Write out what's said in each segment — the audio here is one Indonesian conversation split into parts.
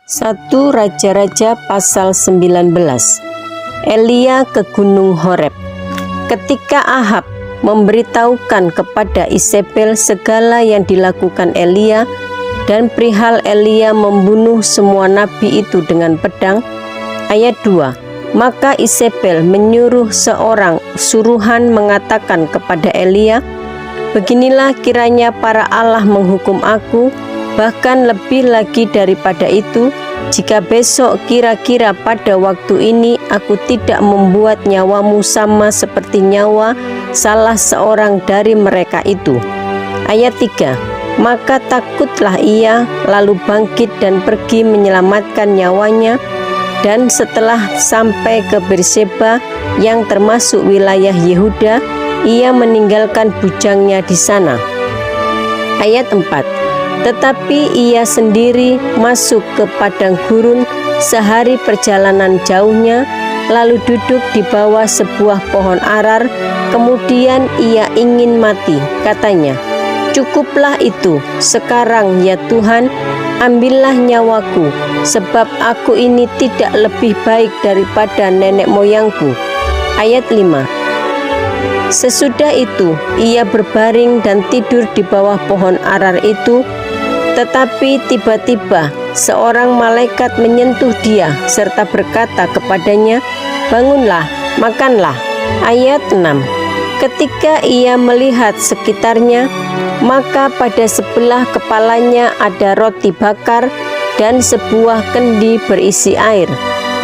1 Raja-Raja pasal 19. Elia ke Gunung Horeb. Ketika Ahab memberitahukan kepada Isabel segala yang dilakukan Elia dan perihal Elia membunuh semua nabi itu dengan pedang. Ayat 2. Maka Isabel menyuruh seorang suruhan mengatakan kepada Elia, "Beginilah kiranya para Allah menghukum aku, bahkan lebih lagi daripada itu, jika besok kira-kira pada waktu ini aku tidak membuat nyawamu sama seperti nyawa salah seorang dari mereka itu." Ayat 3. Maka takutlah ia, lalu bangkit dan pergi menyelamatkan nyawanya, dan setelah sampai ke Berseba yang termasuk wilayah Yehuda, ia meninggalkan bujangnya di sana. Ayat 4. Tetapi ia sendiri masuk ke padang gurun sehari perjalanan jauhnya, lalu duduk di bawah sebuah pohon arar. Kemudian ia ingin mati, katanya, "Cukuplah itu, sekarang ya Tuhan, ambillah nyawaku, sebab aku ini tidak lebih baik daripada nenek moyangku." Ayat 5. Sesudah itu ia berbaring dan tidur di bawah pohon arar itu. Tetapi tiba-tiba seorang malaikat menyentuh dia serta berkata kepadanya, "Bangunlah, makanlah." Ayat 6. Ketika ia melihat sekitarnya, maka pada sebelah kepalanya ada roti bakar dan sebuah kendi berisi air.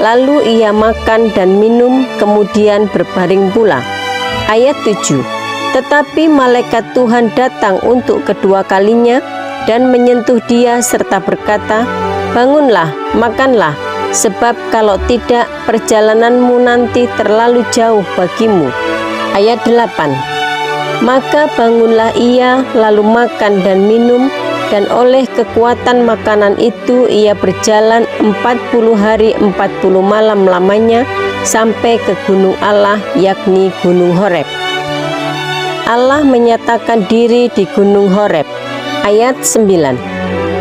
Lalu ia makan dan minum, kemudian berbaring pula. Ayat 7. Tetapi malaikat Tuhan datang untuk kedua kalinya dan menyentuh dia serta berkata, "Bangunlah, makanlah, sebab kalau tidak perjalananmu nanti terlalu jauh bagimu." Ayat 8. Maka bangunlah ia, lalu makan dan minum, dan oleh kekuatan makanan itu ia berjalan 40 hari 40 malam lamanya sampai ke gunung Allah, yakni Gunung Horeb. Allah menyatakan diri di Gunung Horeb. Ayat 9.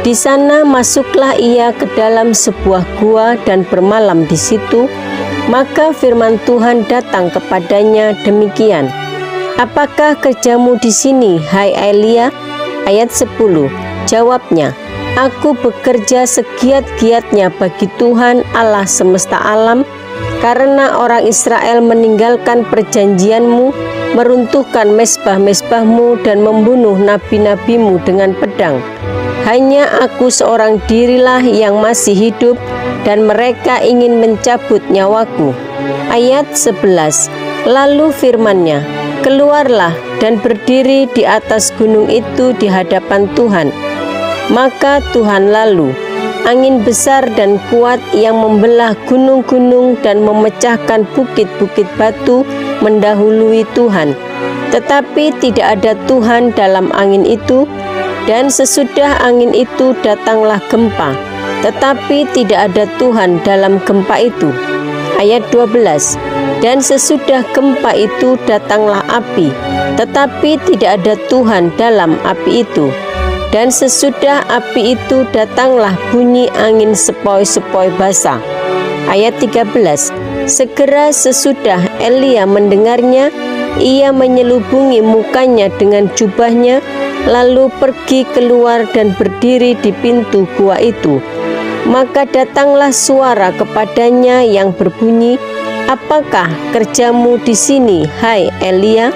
Di sana masuklah ia ke dalam sebuah gua dan bermalam di situ. Maka firman Tuhan datang kepadanya demikian, "Apakah kerjamu di sini, hai Elia?" Ayat 10. Jawabnya, "Aku bekerja segiat-giatnya bagi Tuhan Allah semesta alam, karena orang Israel meninggalkan perjanjianmu, meruntuhkan mezbah-mezbahmu dan membunuh nabi-nabimu dengan pedang. Hanya aku seorang dirilah yang masih hidup, dan mereka ingin mencabut nyawaku." Ayat 11. Lalu firman-Nya, "Keluarlah dan berdiri di atas gunung itu di hadapan Tuhan." Maka Tuhan lalu, angin besar dan kuat yang membelah gunung-gunung dan memecahkan bukit-bukit batu mendahului Tuhan. Tetapi tidak ada Tuhan dalam angin itu, dan sesudah angin itu datanglah gempa, tetapi tidak ada Tuhan dalam gempa itu. Ayat 12. Dan sesudah gempa itu datanglah api, tetapi tidak ada Tuhan dalam api itu. Dan sesudah api itu datanglah bunyi angin sepoi-sepoi basah. Ayat 13. Segera sesudah Elia mendengarnya, ia menyelubungi mukanya dengan jubahnya, lalu pergi keluar dan berdiri di pintu gua itu. Maka datanglah suara kepadanya yang berbunyi, "Apakah kerjamu di sini, hai Elia?"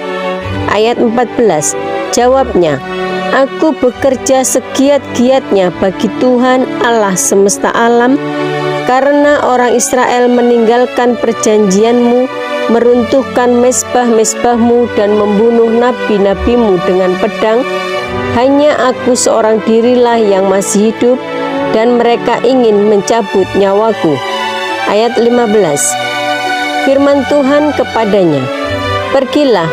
Ayat 14. Jawabnya, "Aku bekerja segiat-giatnya bagi Tuhan Allah semesta alam, karena orang Israel meninggalkan perjanjianmu, meruntuhkan mezbah-mezbahmu dan membunuh nabi-nabimu dengan pedang. Hanya aku seorang dirilah yang masih hidup, dan mereka ingin mencabut nyawaku." Ayat 15. Firman Tuhan kepadanya, "Pergilah,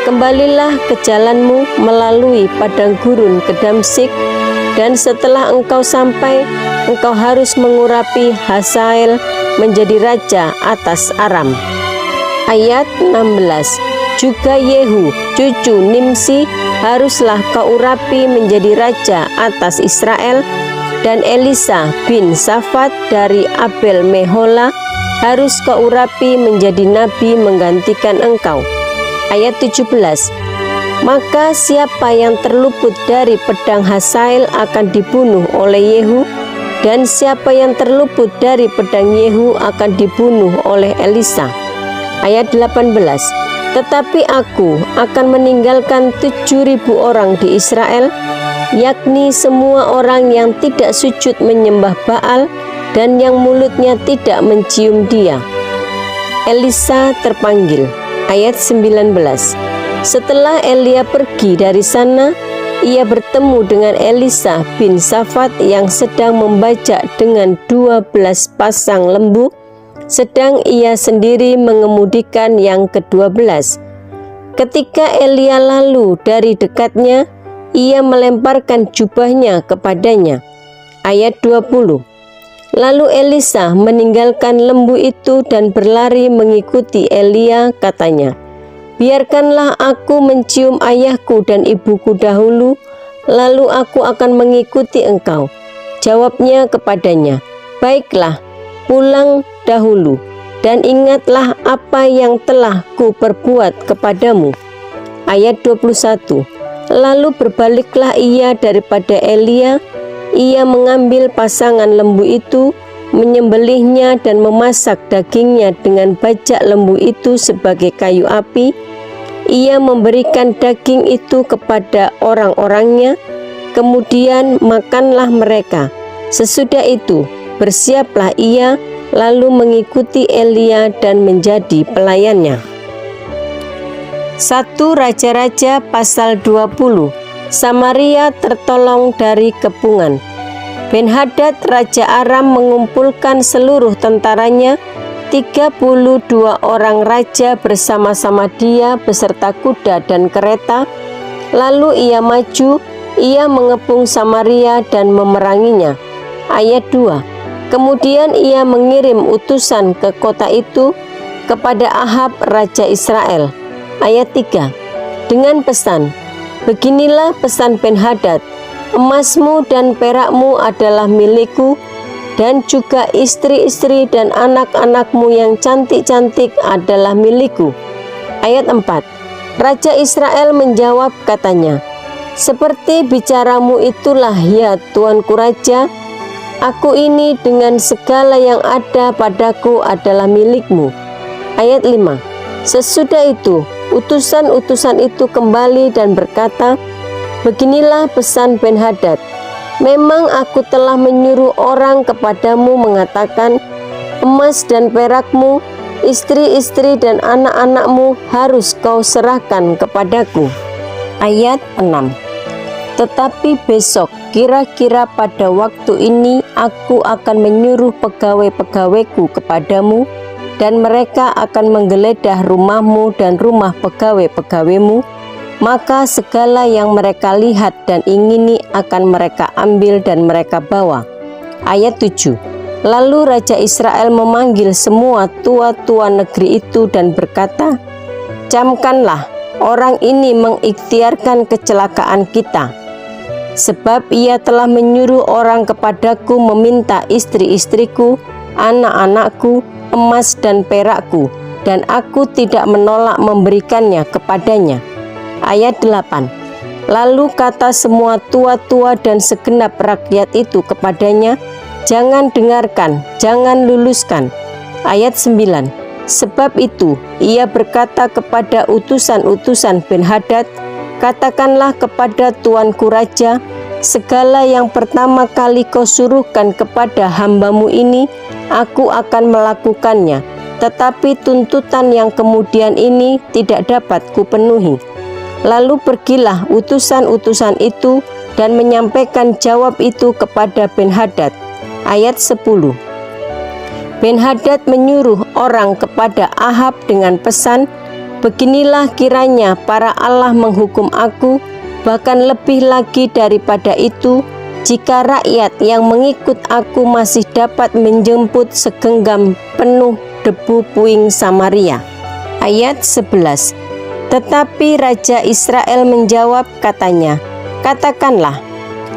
kembalilah ke jalanmu melalui padang gurun ke Damsyik, dan setelah engkau sampai, engkau harus mengurapi Hazael menjadi raja atas Aram." Ayat 16. Juga Yehu, cucu Nimsi, haruslah kau urapi menjadi raja atas Israel, dan Elisa bin Safat dari Abel Mehola harus kau urapi menjadi nabi menggantikan engkau. Ayat 17. Maka siapa yang terluput dari pedang Hazael akan dibunuh oleh Yehu, dan siapa yang terluput dari pedang Yehu akan dibunuh oleh Elisa. Ayat 18. Tetapi aku akan meninggalkan 7.000 orang di Israel, yakni semua orang yang tidak sujud menyembah Baal dan yang mulutnya tidak mencium dia. Elisa terpanggil. Ayat 19. Setelah Elia pergi dari sana, ia bertemu dengan Elisa bin Safat yang sedang membajak dengan 12 pasang lembu, sedang ia sendiri mengemudikan yang ke-12. Ketika Elia lalu dari dekatnya, ia melemparkan jubahnya kepadanya. Ayat 20. Lalu Elisa meninggalkan lembu itu dan berlari mengikuti Elia, katanya, biarkanlah aku mencium ayahku dan ibuku dahulu, lalu aku akan mengikuti engkau. Jawabnya kepadanya, baiklah, pulang dahulu, dan ingatlah apa yang telah ku perbuat kepadamu. Ayat 21. Lalu berbaliklah ia daripada Elia, ia mengambil pasangan lembu itu, menyembelihnya dan memasak dagingnya dengan bajak lembu itu sebagai kayu api. Ia memberikan daging itu kepada orang-orangnya, kemudian makanlah mereka. Sesudah itu bersiaplah ia, lalu mengikuti Elia dan menjadi pelayannya. 1 Raja-Raja pasal 20. Samaria tertolong dari kepungan. Ben-Hadad Raja Aram mengumpulkan seluruh tentaranya, 32 orang raja bersama-sama dia beserta kuda dan kereta. Lalu ia maju, ia mengepung Samaria dan memeranginya. Ayat 2. Kemudian ia mengirim utusan ke kota itu kepada Ahab Raja Israel. Ayat 3. Dengan pesan, beginilah pesan Ben-Hadad, emasmu dan perakmu adalah milikku, dan juga istri-istri dan anak-anakmu yang cantik-cantik adalah milikku. Ayat 4. Raja Israel menjawab, katanya, seperti bicaramu itulah ya tuanku raja, aku ini dengan segala yang ada padaku adalah milikmu. Ayat 5. Sesudah itu, utusan-utusan itu kembali dan berkata, beginilah pesan Ben-Hadad, memang aku telah menyuruh orang kepadamu mengatakan, emas dan perakmu, istri-istri dan anak-anakmu harus kau serahkan kepadaku. Ayat 6. Tetapi besok, kira-kira pada waktu ini, aku akan menyuruh pegawai-pegawaiku kepadamu, dan mereka akan menggeledah rumahmu dan rumah pegawai-pegawaimu, maka segala yang mereka lihat dan ingini akan mereka ambil dan mereka bawa. Ayat 7. Lalu Raja Israel memanggil semua tua-tua negeri itu dan berkata, camkanlah, orang ini mengikhtiarkan kecelakaan kita, sebab ia telah menyuruh orang kepadaku meminta istri-istriku, anak-anakku, emas dan perakku, dan aku tidak menolak memberikannya kepadanya. Ayat 8. Lalu kata semua tua-tua dan segenap rakyat itu kepadanya, jangan dengarkan, jangan luluskan. Ayat 9. Sebab itu ia berkata kepada utusan-utusan Ben-Hadad, katakanlah kepada tuanku raja, segala yang pertama kali kau suruhkan kepada hambamu ini, aku akan melakukannya, tetapi tuntutan yang kemudian ini tidak dapat kupenuhi. Lalu pergilah utusan-utusan itu dan menyampaikan jawab itu kepada Ben-Hadad. Ayat 10. Ben-Hadad menyuruh orang kepada Ahab dengan pesan, beginilah kiranya para Allah menghukum aku, bahkan lebih lagi daripada itu, jika rakyat yang mengikut aku masih dapat menjemput segenggam penuh debu puing Samaria. Ayat 11. Tetapi Raja Israel menjawab, katanya, katakanlah,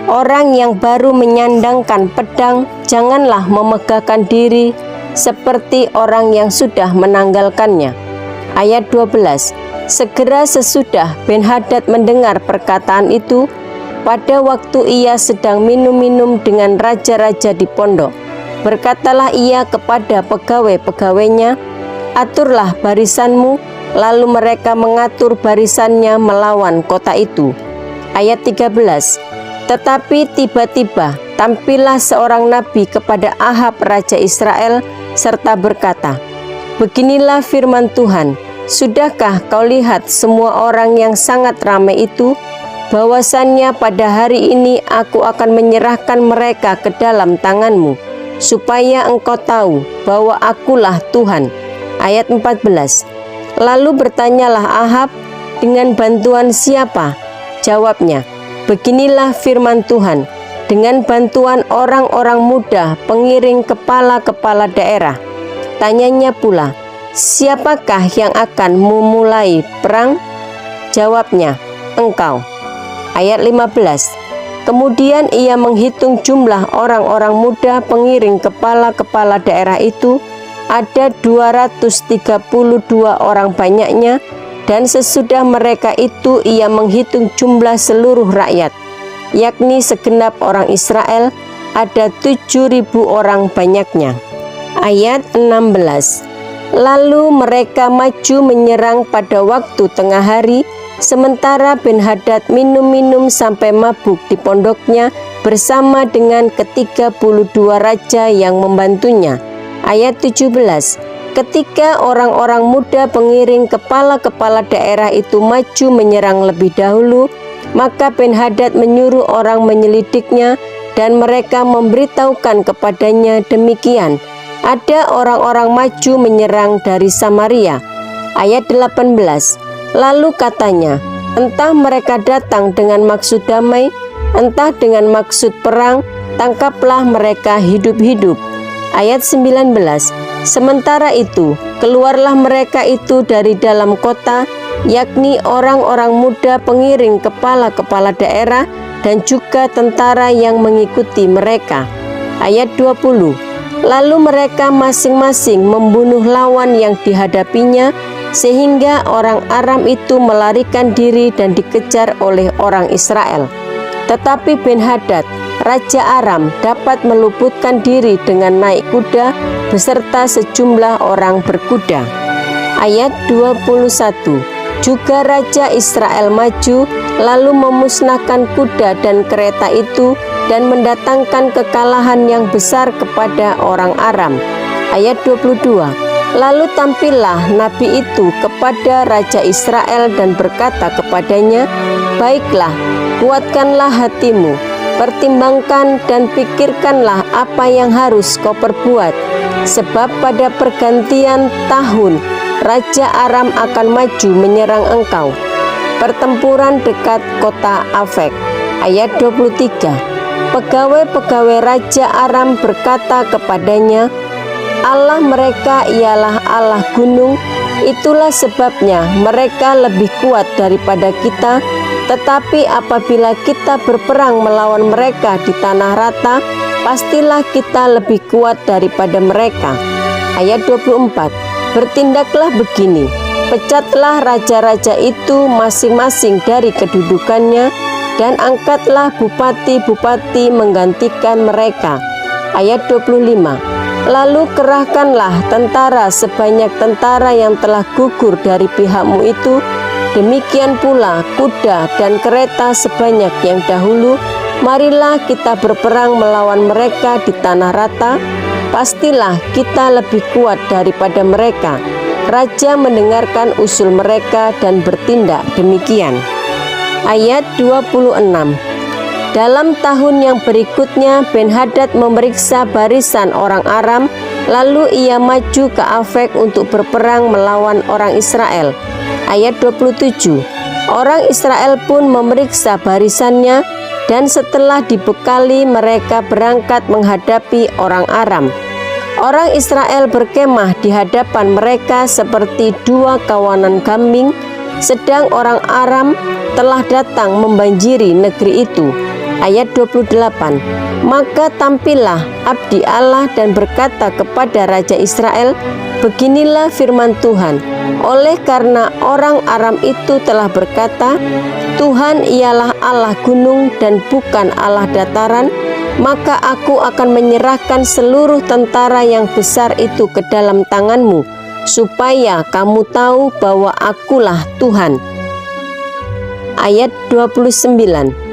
Orang yang baru menyandangkan pedang, janganlah memegahkan diri seperti orang yang sudah menanggalkannya. Ayat 12. Segera sesudah Ben-Hadad mendengar perkataan itu, pada waktu ia sedang minum-minum dengan raja-raja di pondok, berkatalah ia kepada pegawai-pegawainya, aturlah barisanmu. Lalu mereka mengatur barisannya melawan kota itu. Ayat 13. Tetapi tiba-tiba tampillah seorang nabi kepada Ahab raja Israel serta berkata, beginilah firman Tuhan, sudahkah kau lihat semua orang yang sangat ramai itu, bahwasannya pada hari ini aku akan menyerahkan mereka ke dalam tanganmu, supaya engkau tahu bahwa akulah Tuhan. Ayat 14. Lalu bertanyalah Ahab, dengan bantuan siapa? Jawabnya, beginilah firman Tuhan, dengan bantuan orang-orang muda pengiring kepala-kepala daerah. Tanyanya pula, siapakah yang akan memulai perang? Jawabnya, engkau. Ayat 15. Kemudian ia menghitung jumlah orang-orang muda pengiring kepala-kepala daerah itu, ada 232 orang banyaknya, dan sesudah mereka itu ia menghitung jumlah seluruh rakyat, yakni segenap orang Israel, ada 7.000 orang banyaknya. Ayat 16. Lalu mereka maju menyerang pada waktu tengah hari, sementara Ben-Hadad minum-minum sampai mabuk di pondoknya bersama dengan ke-32 raja yang membantunya. Ayat 17. Ketika orang-orang muda pengiring kepala-kepala daerah itu maju menyerang lebih dahulu, maka Ben-Hadad menyuruh orang menyelidiknya, dan mereka memberitahukan kepadanya demikian, ada orang-orang maju menyerang dari Samaria. Ayat 18. Lalu katanya, entah mereka datang dengan maksud damai, entah dengan maksud perang, tangkaplah mereka hidup-hidup. Ayat 19. Sementara itu, keluarlah mereka itu dari dalam kota, yakni orang-orang muda pengiring kepala-kepala daerah dan juga tentara yang mengikuti mereka. Ayat 20. Lalu mereka masing-masing membunuh lawan yang dihadapinya, sehingga orang Aram itu melarikan diri dan dikejar oleh orang Israel. Tetapi Ben-Hadad, raja Aram, dapat meluputkan diri dengan naik kuda beserta sejumlah orang berkuda. Ayat 21. Juga raja Israel maju, lalu memusnahkan kuda dan kereta itu, dan mendatangkan kekalahan yang besar kepada orang Aram. Ayat 22. Lalu tampillah nabi itu kepada raja Israel dan berkata kepadanya, baiklah, kuatkanlah hatimu, pertimbangkan dan pikirkanlah apa yang harus kau perbuat, sebab pada pergantian tahun raja Aram akan maju menyerang engkau. Pertempuran dekat kota Afek. Ayat 23. Pegawai-pegawai raja Aram berkata kepadanya, Allah mereka ialah Allah gunung, itulah sebabnya mereka lebih kuat daripada kita. Tetapi apabila kita berperang melawan mereka di tanah rata, pastilah kita lebih kuat daripada mereka. Ayat 24. Bertindaklah begini, pecatlah raja-raja itu masing-masing dari kedudukannya, dan angkatlah bupati-bupati menggantikan mereka. Ayat 25. Lalu kerahkanlah tentara sebanyak tentara yang telah gugur dari pihakmu itu, demikian pula kuda dan kereta sebanyak yang dahulu. Marilah kita berperang melawan mereka di tanah rata, pastilah kita lebih kuat daripada mereka. Raja mendengarkan usul mereka dan bertindak demikian. Ayat 26. Dalam tahun yang berikutnya Ben-Hadad memeriksa barisan orang Aram, lalu ia maju ke Afek untuk berperang melawan orang Israel. Ayat 27. Orang Israel pun memeriksa barisannya, dan setelah dibekali mereka berangkat menghadapi orang Aram. Orang Israel berkemah di hadapan mereka seperti dua kawanan kambing, sedang orang Aram telah datang membanjiri negeri itu. Ayat 28. Maka tampillah abdi Allah dan berkata kepada Raja Israel, beginilah firman Tuhan, oleh karena orang Aram itu telah berkata, Tuhan ialah Allah gunung dan bukan Allah dataran, maka aku akan menyerahkan seluruh tentara yang besar itu ke dalam tanganmu, supaya kamu tahu bahwa akulah Tuhan. Ayat 29.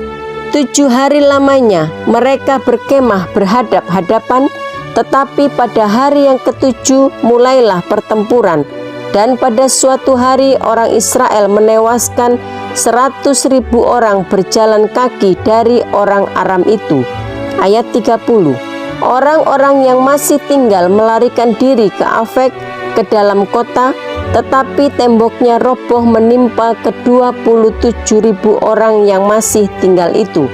7 hari lamanya mereka berkemah berhadap-hadapan, tetapi pada hari yang ketujuh mulailah pertempuran, dan pada suatu hari orang Israel menewaskan 100.000 orang berjalan kaki dari orang Aram itu. Ayat 30. Orang-orang yang masih tinggal melarikan diri ke Afek, ke dalam kota, tetapi temboknya roboh menimpa ke-27.000 orang yang masih tinggal itu.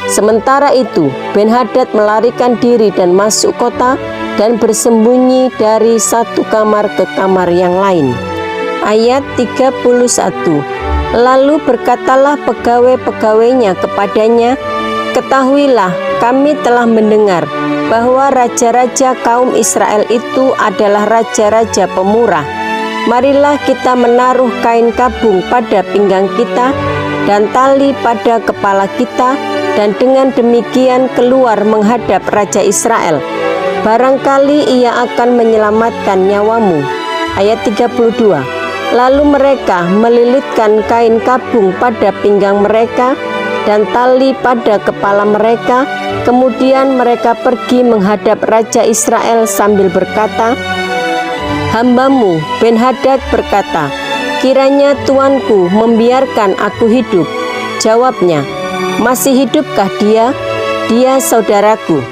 Sementara itu Ben-Hadad melarikan diri dan masuk kota dan bersembunyi dari satu kamar ke kamar yang lain. Ayat 31. Lalu berkatalah pegawai-pegawainya kepadanya, ketahuilah, kami telah mendengar bahwa raja-raja kaum Israel itu adalah raja-raja pemurah. Marilah kita menaruh kain kabung pada pinggang kita dan tali pada kepala kita, dan dengan demikian keluar menghadap Raja Israel. Barangkali ia akan menyelamatkan nyawamu. Ayat 32. Lalu mereka melilitkan kain kabung pada pinggang mereka dan tali pada kepala mereka. Kemudian mereka pergi menghadap Raja Israel sambil berkata, hambamu Ben-Hadad berkata, kiranya tuanku membiarkan aku hidup. Jawabnya, masih hidupkah dia? Dia saudaraku.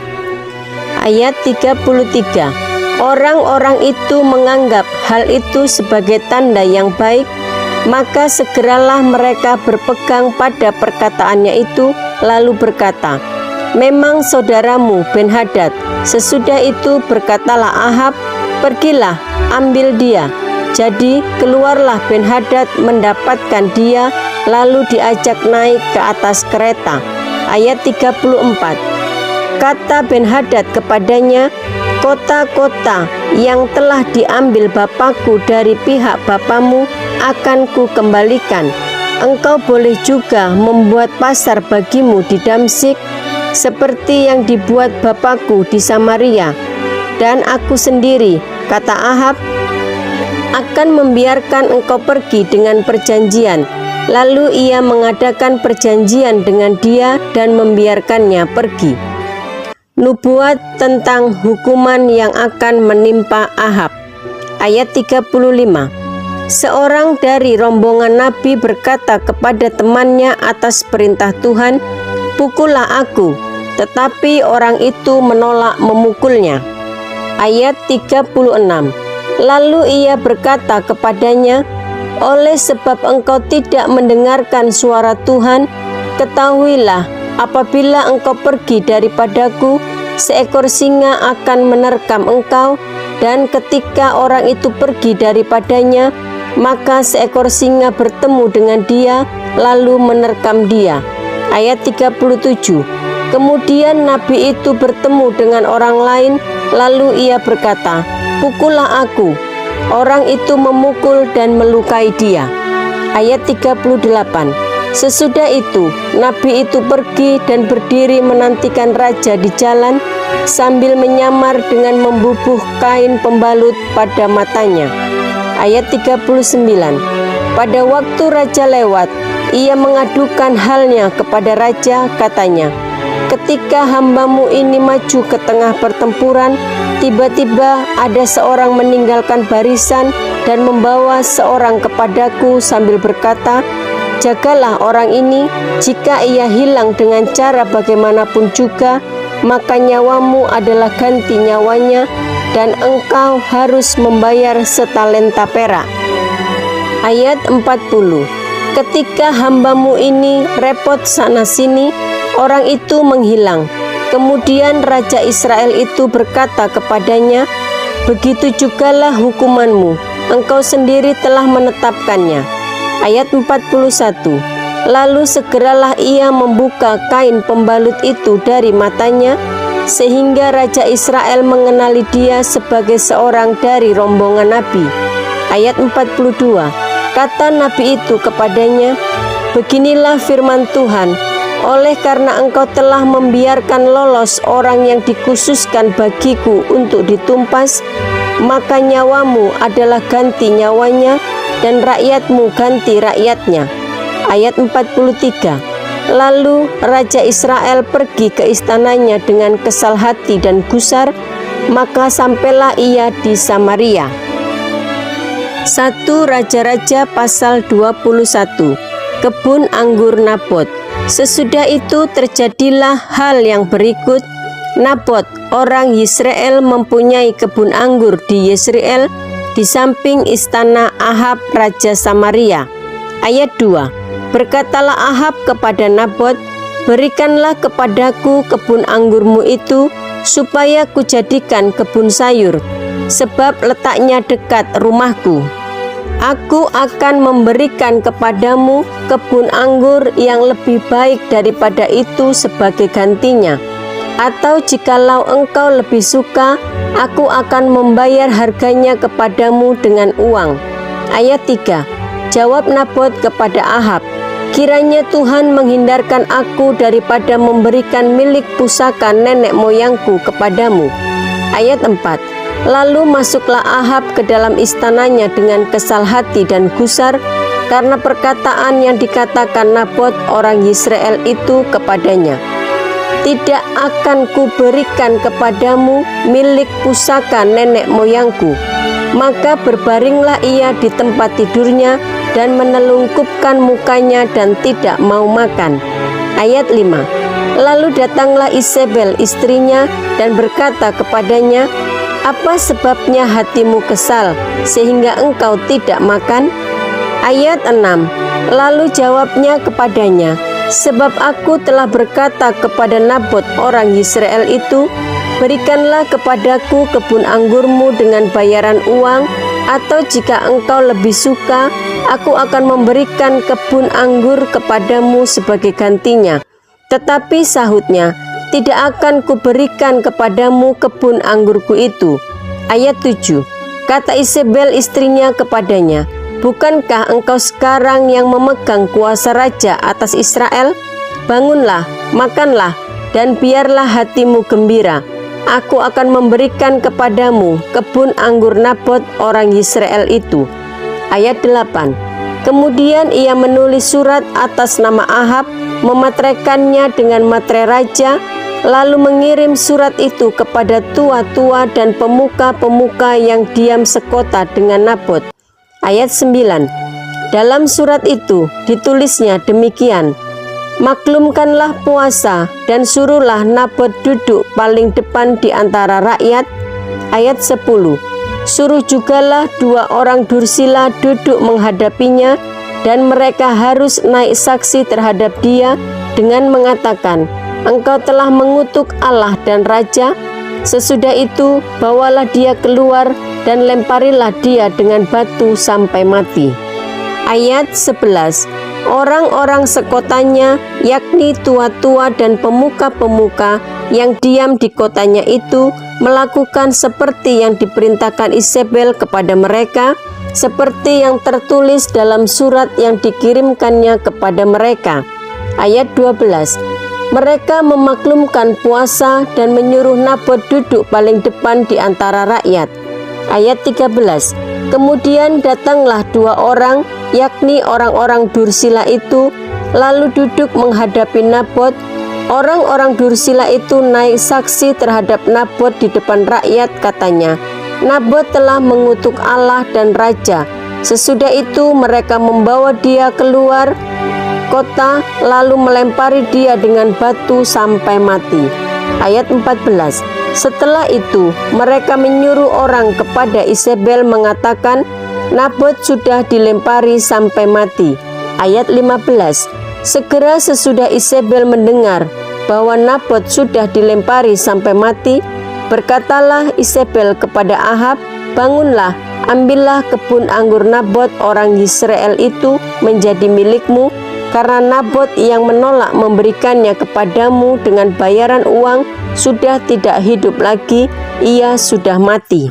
Ayat 33. Orang-orang itu menganggap hal itu sebagai tanda yang baik, maka segeralah mereka berpegang pada perkataannya itu, lalu berkata, memang saudaramu Ben-Hadad. Sesudah itu berkatalah Ahab, pergilah, ambil dia. Jadi keluarlah Ben-Hadad mendapatkan dia, lalu diajak naik ke atas kereta. Ayat 34. Kata Ben-Hadad kepadanya, kota-kota yang telah diambil bapakku dari pihak bapamu akan ku kembalikan. Engkau boleh juga membuat pasar bagimu di Damsyik, seperti yang dibuat bapakku di Samaria. Dan aku sendiri, kata Ahab, akan membiarkan engkau pergi dengan perjanjian. Lalu ia mengadakan perjanjian dengan dia dan membiarkannya pergi. Nubuat tentang hukuman yang akan menimpa Ahab. Ayat 35. Seorang dari rombongan Nabi berkata kepada temannya atas perintah Tuhan, pukullah aku. Tetapi orang itu menolak memukulnya. Ayat 36. Lalu ia berkata kepadanya, oleh sebab engkau tidak mendengarkan suara Tuhan, ketahuilah, apabila engkau pergi daripadaku, seekor singa akan menerkam engkau, dan ketika orang itu pergi daripadanya, maka seekor singa bertemu dengan dia, lalu menerkam dia. Ayat 37. Kemudian Nabi itu bertemu dengan orang lain, lalu ia berkata, pukullah aku. Orang itu memukul dan melukai dia. Ayat 38. Sesudah itu, Nabi itu pergi dan berdiri menantikan raja di jalan, sambil menyamar dengan membubuh kain pembalut pada matanya. Ayat 39. Pada waktu raja lewat, ia mengadukan halnya kepada raja, katanya, ketika hambamu ini maju ke tengah pertempuran, tiba-tiba ada seorang meninggalkan barisan dan membawa seorang kepadaku sambil berkata, jagalah orang ini, jika ia hilang dengan cara bagaimanapun juga, maka nyawamu adalah ganti nyawanya, dan engkau harus membayar setalenta perak. Ayat 40. Ketika hambamu ini repot sana-sini, orang itu menghilang. Kemudian Raja Israel itu berkata kepadanya, begitu jugalah hukumanmu, engkau sendiri telah menetapkannya. Ayat 41. Lalu segeralah ia membuka kain pembalut itu dari matanya, sehingga Raja Israel mengenali dia sebagai seorang dari rombongan nabi. Ayat 42, kata nabi itu kepadanya, beginilah firman Tuhan, oleh karena engkau telah membiarkan lolos orang yang dikhususkan bagiku untuk ditumpas, maka nyawamu adalah ganti nyawanya, dan rakyatmu ganti rakyatnya. Ayat 43, lalu Raja Israel pergi ke istananya dengan kesal hati dan gusar, maka sampailah ia di Samaria. 1 Raja-Raja pasal 21. Kebun anggur Nabot. Sesudah itu terjadilah hal yang berikut. Nabot orang Yisrael mempunyai kebun anggur di Yesreel, di samping istana Ahab Raja Samaria. Ayat 2, berkatalah Ahab kepada Nabot, berikanlah kepadaku kebun anggurmu itu, supaya kujadikan kebun sayur, sebab letaknya dekat rumahku. Aku akan memberikan kepadamu kebun anggur yang lebih baik daripada itu sebagai gantinya. Atau jikalau engkau lebih suka, aku akan membayar harganya kepadamu dengan uang. Ayat 3, jawab Nabot kepada Ahab, kiranya Tuhan menghindarkan aku daripada memberikan milik pusaka nenek moyangku kepadamu. Ayat 4, lalu masuklah Ahab ke dalam istananya dengan kesal hati dan gusar, karena perkataan yang dikatakan Nabot orang Yisrael itu kepadanya. Tidak akan kuberikan kepadamu milik pusaka nenek moyangku. Maka berbaringlah ia di tempat tidurnya dan menelungkupkan mukanya dan tidak mau makan. Ayat 5, lalu datanglah Isabel istrinya dan berkata kepadanya, apa sebabnya hatimu kesal sehingga engkau tidak makan? Ayat 6, lalu jawabnya kepadanya, sebab aku telah berkata kepada Nabot orang Yisrael itu, berikanlah kepadaku kebun anggurmu dengan bayaran uang, atau jika engkau lebih suka, aku akan memberikan kebun anggur kepadamu sebagai gantinya. Tetapi sahutnya, tidak akan kuberikan kepadamu kebun anggurku itu. Ayat 7, kata Isabel istrinya kepadanya, bukankah engkau sekarang yang memegang kuasa raja atas Israel? Bangunlah, makanlah, dan biarlah hatimu gembira. Aku akan memberikan kepadamu kebun anggur Nabot orang Yisrael itu. Ayat 8, kemudian ia menulis surat atas nama Ahab, mematrekannya dengan matre raja, lalu mengirim surat itu kepada tua-tua dan pemuka-pemuka yang diam sekota dengan Nabot. Ayat 9, dalam surat itu ditulisnya demikian, maklumkanlah puasa dan suruhlah Nabot duduk paling depan di antara rakyat. Ayat 10, suruh jugalah 2 orang dursila duduk menghadapinya, dan mereka harus naik saksi terhadap dia dengan mengatakan, engkau telah mengutuk Allah dan raja. Sesudah itu bawalah dia keluar dan lemparilah dia dengan batu sampai mati. Ayat 11, orang-orang sekotanya, yakni tua-tua dan pemuka-pemuka yang diam di kotanya itu, melakukan seperti yang diperintahkan Isabel kepada mereka, seperti yang tertulis dalam surat yang dikirimkannya kepada mereka. Ayat 12, mereka memaklumkan puasa dan menyuruh Nabot duduk paling depan di antara rakyat. Ayat 13, kemudian datanglah 2 orang, yakni orang-orang dursila itu, lalu duduk menghadapi Nabot. Orang-orang dursila itu naik saksi terhadap Nabot di depan rakyat, katanya, Nabot telah mengutuk Allah dan raja. Sesudah itu mereka membawa dia keluar kota, lalu melempari dia dengan batu sampai mati. Ayat 14, setelah itu mereka menyuruh orang kepada Isabel mengatakan, Nabot sudah dilempari sampai mati. Ayat 15, segera sesudah Isabel mendengar bahwa Nabot sudah dilempari sampai mati, berkatalah Isabel kepada Ahab, bangunlah, ambillah kebun anggur Nabot orang Yisrael itu menjadi milikmu, karena Nabot yang menolak memberikannya kepadamu dengan bayaran uang sudah tidak hidup lagi, ia sudah mati.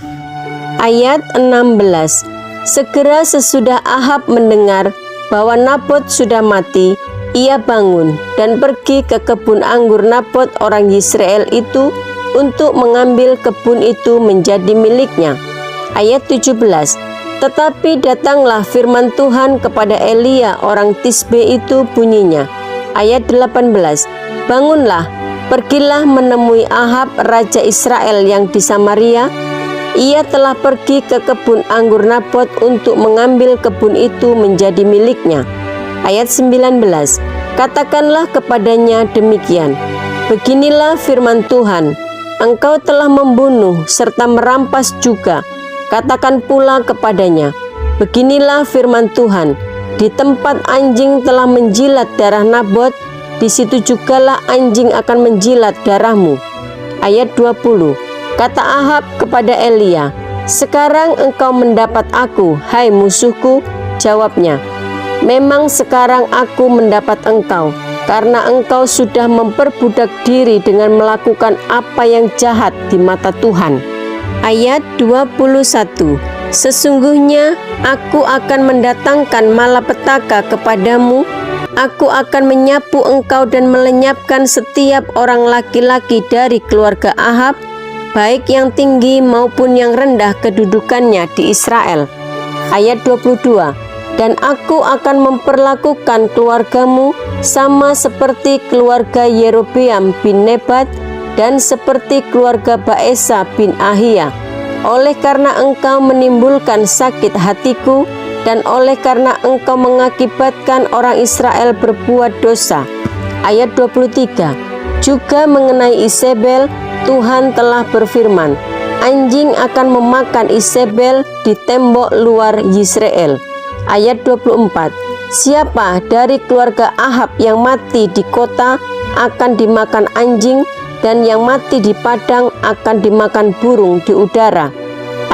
Ayat 16. Segera sesudah Ahab mendengar bahwa Nabot sudah mati, ia bangun dan pergi ke kebun anggur Nabot orang Yisrael itu untuk mengambil kebun itu menjadi miliknya. Ayat 17. Tetapi datanglah firman Tuhan kepada Elia orang Tisbe itu bunyinya. Ayat 18. Bangunlah, pergilah menemui Ahab raja Israel yang di Samaria. Ia telah pergi ke kebun anggur Nabot untuk mengambil kebun itu menjadi miliknya. Ayat 19. Katakanlah kepadanya demikian. Beginilah firman Tuhan, engkau telah membunuh serta merampas juga. Katakan pula kepadanya, beginilah firman Tuhan, di tempat anjing telah menjilat darah Nabot, di situ jugalah anjing akan menjilat darahmu. Ayat 20. Kata Ahab kepada Elia, sekarang engkau mendapat aku, hai musuhku. Jawabnya, memang sekarang aku mendapat engkau, karena engkau sudah memperbudak diri dengan melakukan apa yang jahat di mata Tuhan. Ayat 21. Sesungguhnya aku akan mendatangkan malapetaka kepadamu, aku akan menyapu engkau dan melenyapkan setiap orang laki-laki dari keluarga Ahab, baik yang tinggi maupun yang rendah kedudukannya di Israel. Ayat 22. Dan aku akan memperlakukan keluargamu sama seperti keluarga Yerobeam bin Nebat dan seperti keluarga Baesa bin Ahia, oleh karena engkau menimbulkan sakit hatiku dan oleh karena engkau mengakibatkan orang Israel berbuat dosa. Ayat 23. Juga mengenai Isebel, Tuhan telah berfirman, anjing akan memakan Isebel di tembok luar Yisrael. Ayat 24. Siapa dari keluarga Ahab yang mati di kota akan dimakan anjing, dan yang mati di padang akan dimakan burung di udara.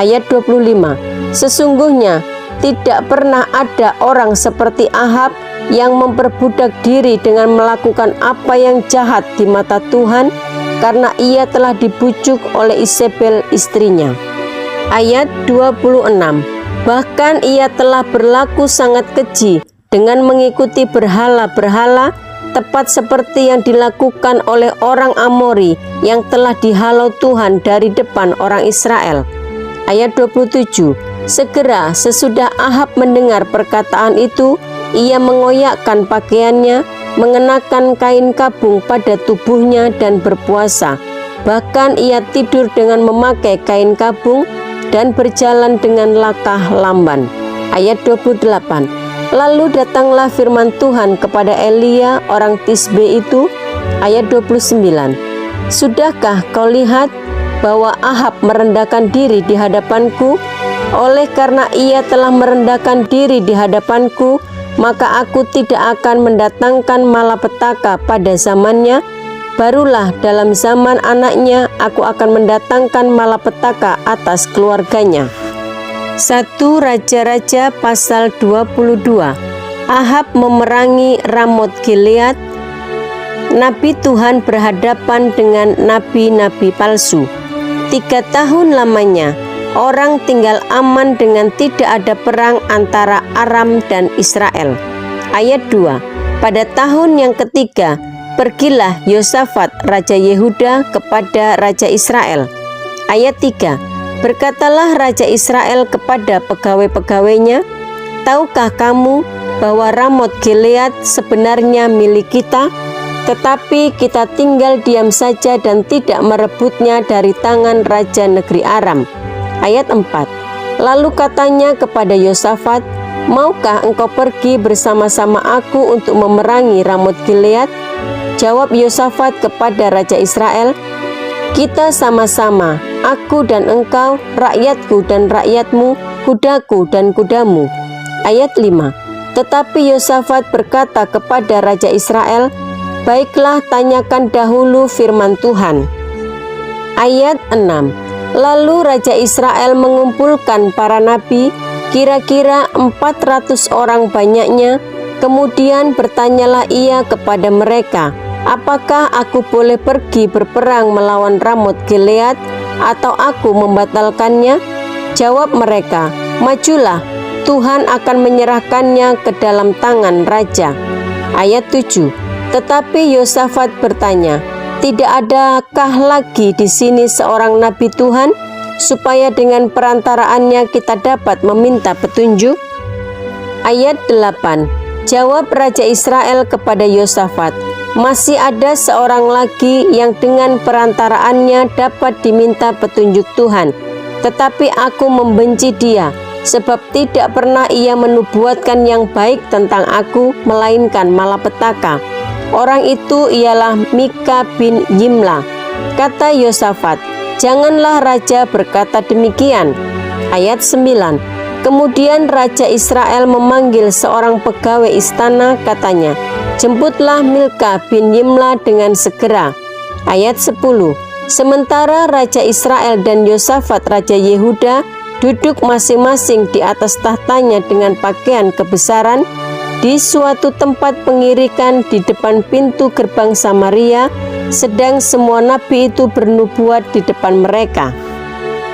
Ayat 25. Sesungguhnya tidak pernah ada orang seperti Ahab yang memperbudak diri dengan melakukan apa yang jahat di mata Tuhan, karena ia telah dibujuk oleh Isebel istrinya. Ayat 26. Bahkan ia telah berlaku sangat keji dengan mengikuti berhala-berhala, tepat seperti yang dilakukan oleh orang Amori yang telah dihalau Tuhan dari depan orang Israel. Ayat 27. Segera sesudah Ahab mendengar perkataan itu, ia mengoyakkan pakaiannya, mengenakan kain kabung pada tubuhnya dan berpuasa. Bahkan ia tidur dengan memakai kain kabung dan berjalan dengan langkah lamban. Ayat 28. Lalu datanglah firman Tuhan kepada Elia orang Tisbe itu. Ayat 29. Sudahkah kau lihat bahwa Ahab merendahkan diri di hadapanku? Oleh karena ia telah merendahkan diri di hadapanku, maka aku tidak akan mendatangkan malapetaka pada zamannya. Barulah dalam zaman anaknya aku akan mendatangkan malapetaka atas keluarganya. 1 Raja-Raja pasal 22. Ahab memerangi Ramot Gilead. Nabi Tuhan berhadapan dengan nabi-nabi palsu. 3 tahun lamanya orang tinggal aman dengan tidak ada perang antara Aram dan Israel. Ayat 2. Pada tahun yang ketiga, pergilah Yosafat Raja Yehuda kepada Raja Israel. Ayat 3. Berkatalah Raja Israel kepada pegawai-pegawainya, tahukah kamu bahwa Ramot Gilead sebenarnya milik kita, tetapi kita tinggal diam saja dan tidak merebutnya dari tangan Raja negeri Aram. Ayat 4. Lalu katanya kepada Yosafat, maukah engkau pergi bersama-sama aku untuk memerangi Ramot Gilead? Jawab Yosafat kepada Raja Israel, kita sama-sama, aku dan engkau, rakyatku dan rakyatmu, kudaku dan kudamu. Ayat 5. Tetapi Yosafat berkata kepada Raja Israel, baiklah, tanyakan dahulu firman Tuhan. Ayat 6. Lalu Raja Israel mengumpulkan para nabi, kira-kira 400 orang banyaknya, Kemudian bertanyalah ia kepada mereka, apakah aku boleh pergi berperang melawan Ramot Gilead atau aku membatalkannya? Jawab mereka, majulah, Tuhan akan menyerahkannya ke dalam tangan raja. Ayat 7. Tetapi Yosafat bertanya, tidak adakah lagi di sini seorang nabi Tuhan, supaya dengan perantaraannya kita dapat meminta petunjuk? Ayat 8. Jawab Raja Israel kepada Yosafat, masih ada seorang lagi yang dengan perantaraannya dapat diminta petunjuk Tuhan, tetapi aku membenci dia, sebab tidak pernah ia menubuatkan yang baik tentang aku, melainkan malapetaka. Orang itu ialah Mika bin Yimla. Kata Yosafat, janganlah raja berkata demikian. Ayat 9. Kemudian Raja Israel memanggil seorang pegawai istana, katanya, jemputlah Milka bin Yimla dengan segera. Ayat 10. Sementara Raja Israel dan Yosafat Raja Yehuda duduk masing-masing di atas tahtanya dengan pakaian kebesaran di suatu tempat pengirikan di depan pintu gerbang Samaria, sedang semua nabi itu bernubuat di depan mereka.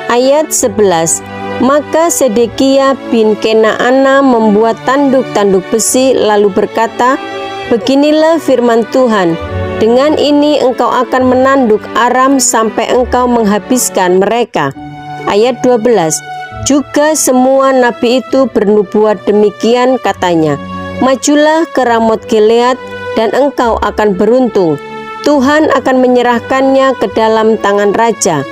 Ayat 11. Maka Sedekia bin Kenaana membuat tanduk-tanduk besi lalu berkata, beginilah firman Tuhan, dengan ini engkau akan menanduk Aram sampai engkau menghabiskan mereka. Ayat 12. Juga semua nabi itu bernubuat demikian, katanya, majulah ke Ramot Gilead dan engkau akan beruntung, Tuhan akan menyerahkannya ke dalam tangan raja.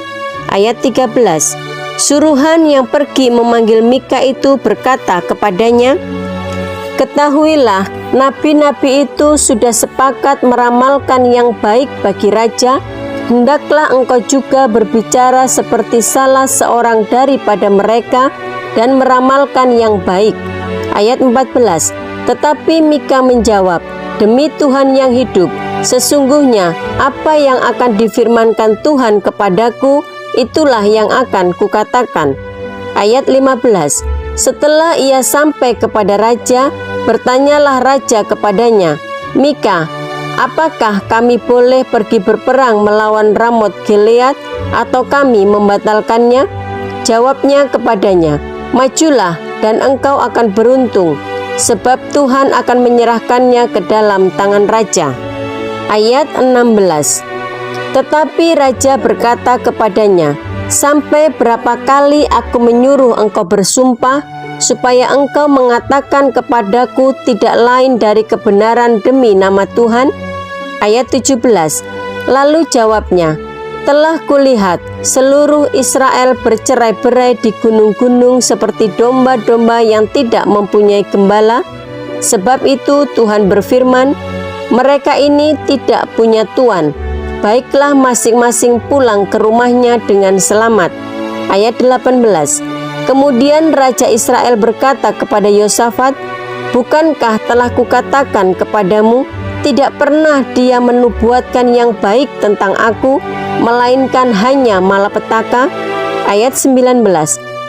Ayat 13. Suruhan yang pergi memanggil Mika itu berkata kepadanya, ketahuilah, nabi-nabi itu sudah sepakat meramalkan yang baik bagi raja, hendaklah engkau juga berbicara seperti salah seorang daripada mereka dan meramalkan yang baik. Ayat 14. Tetapi Mika menjawab, demi Tuhan yang hidup, sesungguhnya apa yang akan difirmankan Tuhan kepadaku, itulah yang akan kukatakan. Ayat 15. Setelah ia sampai kepada raja, bertanyalah raja kepadanya, Mika, apakah kami boleh pergi berperang melawan Ramot Gilead atau kami membatalkannya? Jawabnya kepadanya, majulah dan engkau akan beruntung, sebab Tuhan akan menyerahkannya ke dalam tangan raja. Ayat 16. Tetapi raja berkata kepadanya, sampai berapa kali aku menyuruh engkau bersumpah, supaya engkau mengatakan kepadaku tidak lain dari kebenaran demi nama Tuhan? Ayat 17. Lalu jawabnya, telah kulihat seluruh Israel bercerai-berai di gunung-gunung seperti domba-domba yang tidak mempunyai gembala. Sebab itu Tuhan berfirman, mereka ini tidak punya tuan. Baiklah masing-masing pulang ke rumahnya dengan selamat. Ayat 18. Kemudian Raja Israel berkata kepada Yosafat, bukankah telah kukatakan kepadamu, tidak pernah dia menubuatkan yang baik tentang aku, melainkan hanya malapetaka? Ayat 19.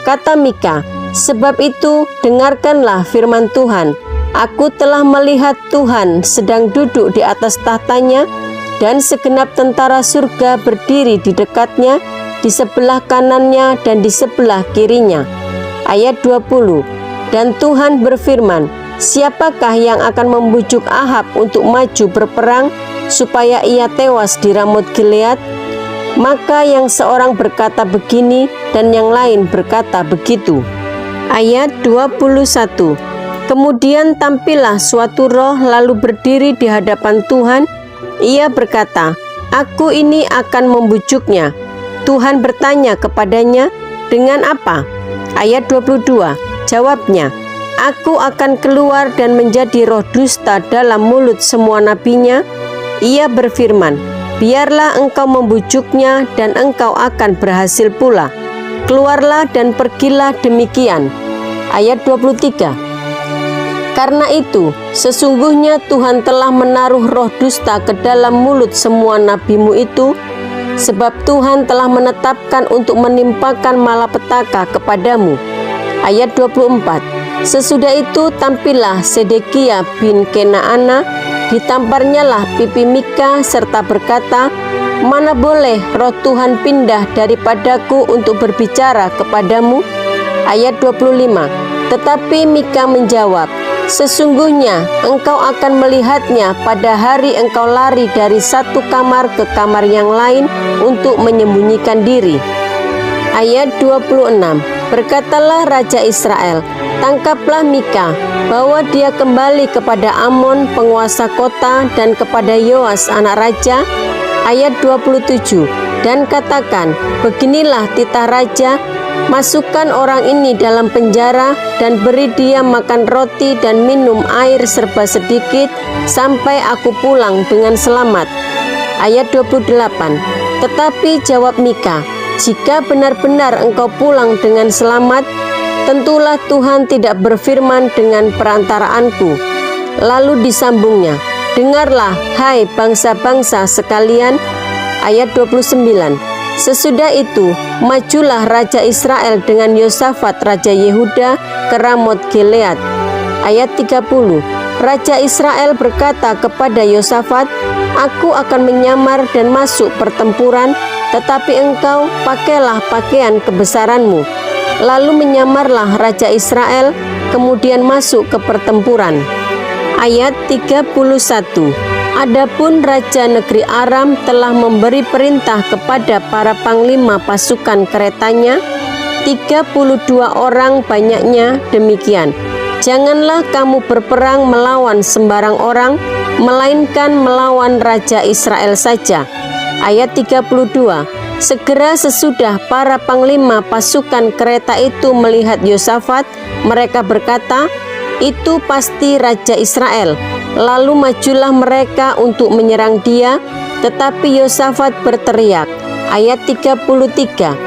Kata Mika, sebab itu dengarkanlah firman Tuhan. Aku telah melihat Tuhan sedang duduk di atas tahtanya, dan segenap tentara surga berdiri di dekatnya, di sebelah kanannya dan di sebelah kirinya. Ayat 20. Dan Tuhan berfirman, siapakah yang akan membujuk Ahab untuk maju berperang, supaya ia tewas di Ramot Gilead? Maka yang seorang berkata begini, dan yang lain berkata begitu. Ayat 21. Kemudian tampillah suatu roh lalu berdiri di hadapan Tuhan. Ia berkata, aku ini akan membujuknya. Tuhan bertanya kepadanya, dengan apa? Ayat 22. Jawabnya, aku akan keluar dan menjadi roh dusta dalam mulut semua nabinya. Ia berfirman, biarlah engkau membujuknya dan engkau akan berhasil pula. Keluarlah dan pergilah demikian. Ayat 23. Karena itu, sesungguhnya Tuhan telah menaruh roh dusta ke dalam mulut semua nabimu itu, sebab Tuhan telah menetapkan untuk menimpakan malapetaka kepadamu. Ayat 24. Sesudah itu tampillah Sedekia bin Kenaana, ditamparnyalah pipi Mika serta berkata, "Mana boleh roh Tuhan pindah daripadaku untuk berbicara kepadamu?" Ayat 25. Tetapi Mika menjawab, "Sesungguhnya engkau akan melihatnya pada hari engkau lari dari satu kamar ke kamar yang lain untuk menyembunyikan diri." Ayat 26. Berkatalah Raja Israel, "Tangkaplah Mika, bawa dia kembali kepada Amon penguasa kota dan kepada Yoas anak raja." Ayat 27. Dan katakan, "Beginilah titah raja, masukkan orang ini dalam penjara dan beri dia makan roti dan minum air serba sedikit sampai aku pulang dengan selamat." Ayat 28. Tetapi jawab Mika, "Jika benar-benar engkau pulang dengan selamat, tentulah Tuhan tidak berfirman dengan perantaraanku." Lalu disambungnya, "Dengarlah, hai bangsa-bangsa sekalian." Ayat 29. Sesudah itu, majulah Raja Israel dengan Yosafat Raja Yehuda ke Ramot Gilead. Ayat 30. Raja Israel berkata kepada Yosafat, "Aku akan menyamar dan masuk pertempuran, tetapi engkau pakailah pakaian kebesaranmu." Lalu menyamarlah Raja Israel, kemudian masuk ke pertempuran. Ayat 31. Adapun Raja negeri Aram telah memberi perintah kepada para panglima pasukan keretanya, 32 orang banyaknya demikian, "Janganlah kamu berperang melawan sembarang orang, melainkan melawan Raja Israel saja." Ayat 32. Segera sesudah para panglima pasukan kereta itu melihat Yosafat, mereka berkata, "Itu pasti Raja Israel." Lalu majulah mereka untuk menyerang dia, tetapi Yosafat berteriak. Ayat 33.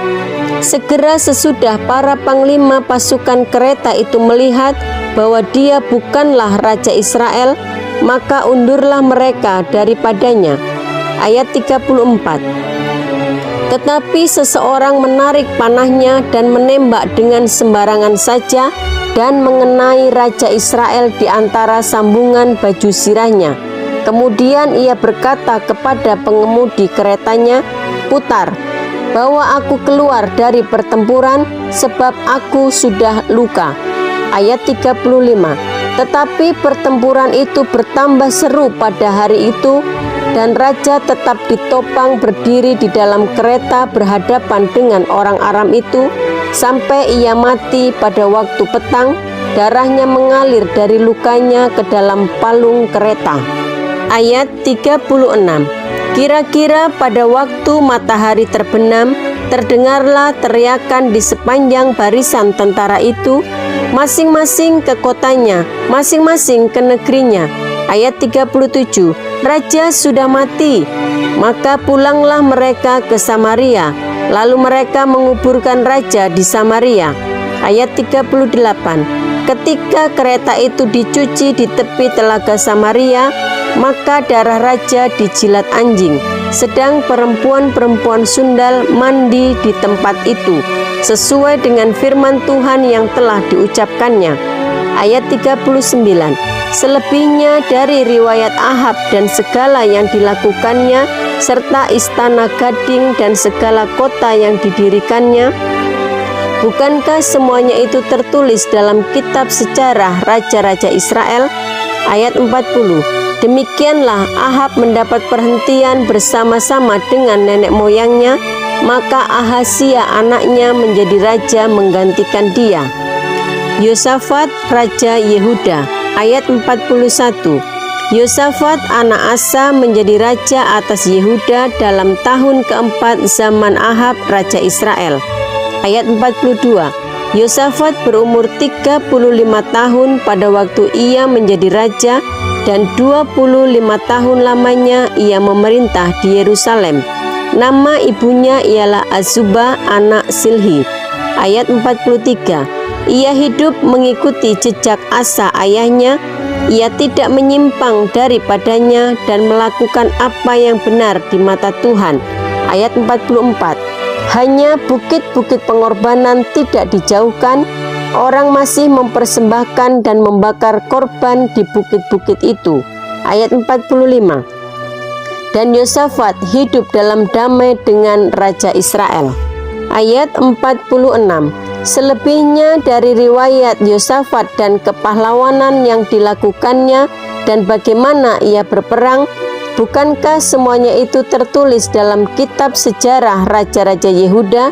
Segera sesudah para panglima pasukan kereta itu melihat bahwa dia bukanlah Raja Israel, maka undurlah mereka daripadanya. Ayat 34. Tetapi seseorang menarik panahnya dan menembak dengan sembarangan saja dan mengenai Raja Israel di antara sambungan baju sirahnya. Kemudian ia berkata kepada pengemudi keretanya, "Putar, bawa aku keluar dari pertempuran, sebab aku sudah luka." Ayat 35. Tetapi pertempuran itu bertambah seru pada hari itu, dan raja tetap ditopang berdiri di dalam kereta berhadapan dengan orang Aram itu, sampai ia mati pada waktu petang, darahnya mengalir dari lukanya ke dalam palung kereta. Ayat 36. Kira-kira pada waktu matahari terbenam, terdengarlah teriakan di sepanjang barisan tentara itu, masing-masing ke kotanya, masing-masing ke negerinya. Ayat 37. Raja sudah mati. Maka pulanglah mereka ke Samaria, lalu mereka menguburkan raja di Samaria. Ayat 38. Ketika kereta itu dicuci di tepi telaga Samaria, maka darah raja dijilat anjing, sedang perempuan-perempuan sundal mandi di tempat itu, sesuai dengan firman Tuhan yang telah diucapkannya. Ayat 39. Selebihnya dari riwayat Ahab dan segala yang dilakukannya, serta istana gading dan segala kota yang didirikannya, bukankah semuanya itu tertulis dalam kitab sejarah Raja-Raja Israel? Ayat 40. Demikianlah Ahab mendapat perhentian bersama-sama dengan nenek moyangnya, maka Ahazia anaknya menjadi raja menggantikan dia. Yosafat Raja Yehuda. Ayat 41. Yosafat anak Asa menjadi raja atas Yehuda dalam tahun keempat zaman Ahab Raja Israel. Ayat 42. Yosafat berumur 35 tahun pada waktu ia menjadi raja, dan 25 tahun lamanya ia memerintah di Yerusalem. Nama ibunya ialah Azubah anak Silhi. Ayat 43. Ia hidup mengikuti jejak Asa ayahnya, ia tidak menyimpang daripadanya dan melakukan apa yang benar di mata Tuhan. Ayat 44. Hanya bukit-bukit pengorbanan tidak dijauhkan, orang masih mempersembahkan dan membakar korban di bukit-bukit itu. Ayat 45. Dan Yosafat hidup dalam damai dengan Raja Israel. Ayat 46. Selebihnya dari riwayat Yosafat dan kepahlawanan yang dilakukannya dan bagaimana ia berperang, bukankah semuanya itu tertulis dalam kitab sejarah Raja-Raja Yehuda?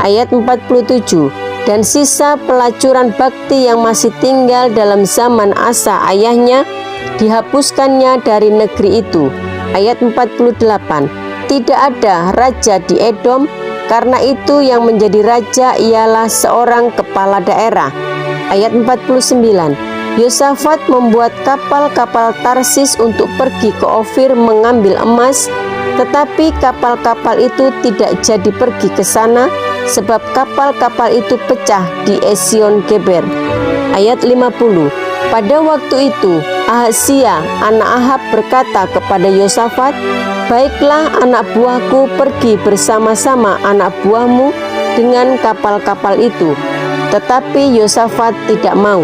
Ayat 47. Dan sisa pelacuran bakti yang masih tinggal dalam zaman Asa ayahnya, dihapuskannya dari negeri itu. Ayat 48. Tidak ada raja di Edom, karena itu yang menjadi raja ialah seorang kepala daerah. Ayat 49. Yosafat membuat kapal-kapal Tarsis untuk pergi ke Ofir mengambil emas, tetapi kapal-kapal itu tidak jadi pergi ke sana, sebab kapal-kapal itu pecah di Esion Geber. Ayat 50. Pada waktu itu Ahazia anak Ahab berkata kepada Yosafat, baiklah anak buahku pergi bersama-sama anak buahmu dengan kapal-kapal itu. Tetapi Yosafat tidak mau.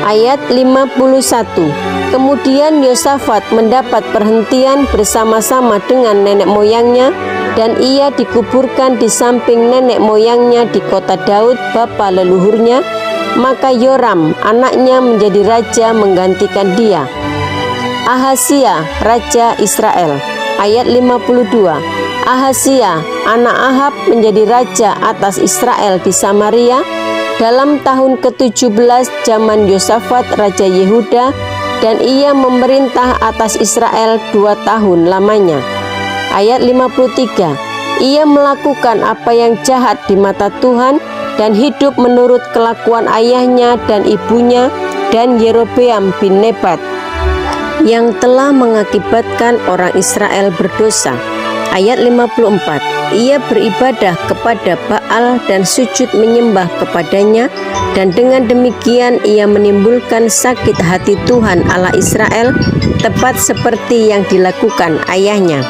Ayat 51. Kemudian Yosafat mendapat perhentian bersama-sama dengan nenek moyangnya, dan ia dikuburkan di samping nenek moyangnya di kota Daud bapa leluhurnya. Maka Yoram anaknya menjadi raja menggantikan dia. Ahazia raja Israel. Ayat 52. Ahazia anak Ahab menjadi raja atas Israel di Samaria dalam tahun ke-17 zaman Yosafat raja Yehuda, dan ia memerintah atas Israel 2 tahun lamanya. Ayat 53. Ia melakukan apa yang jahat di mata Tuhan dan hidup menurut kelakuan ayahnya dan ibunya dan Yerobeam bin Nebat, yang telah mengakibatkan orang Israel berdosa. Ayat 54. Ia beribadah kepada Baal dan sujud menyembah kepadanya, dan dengan demikian ia menimbulkan sakit hati Tuhan Allah Israel, tepat seperti yang dilakukan ayahnya.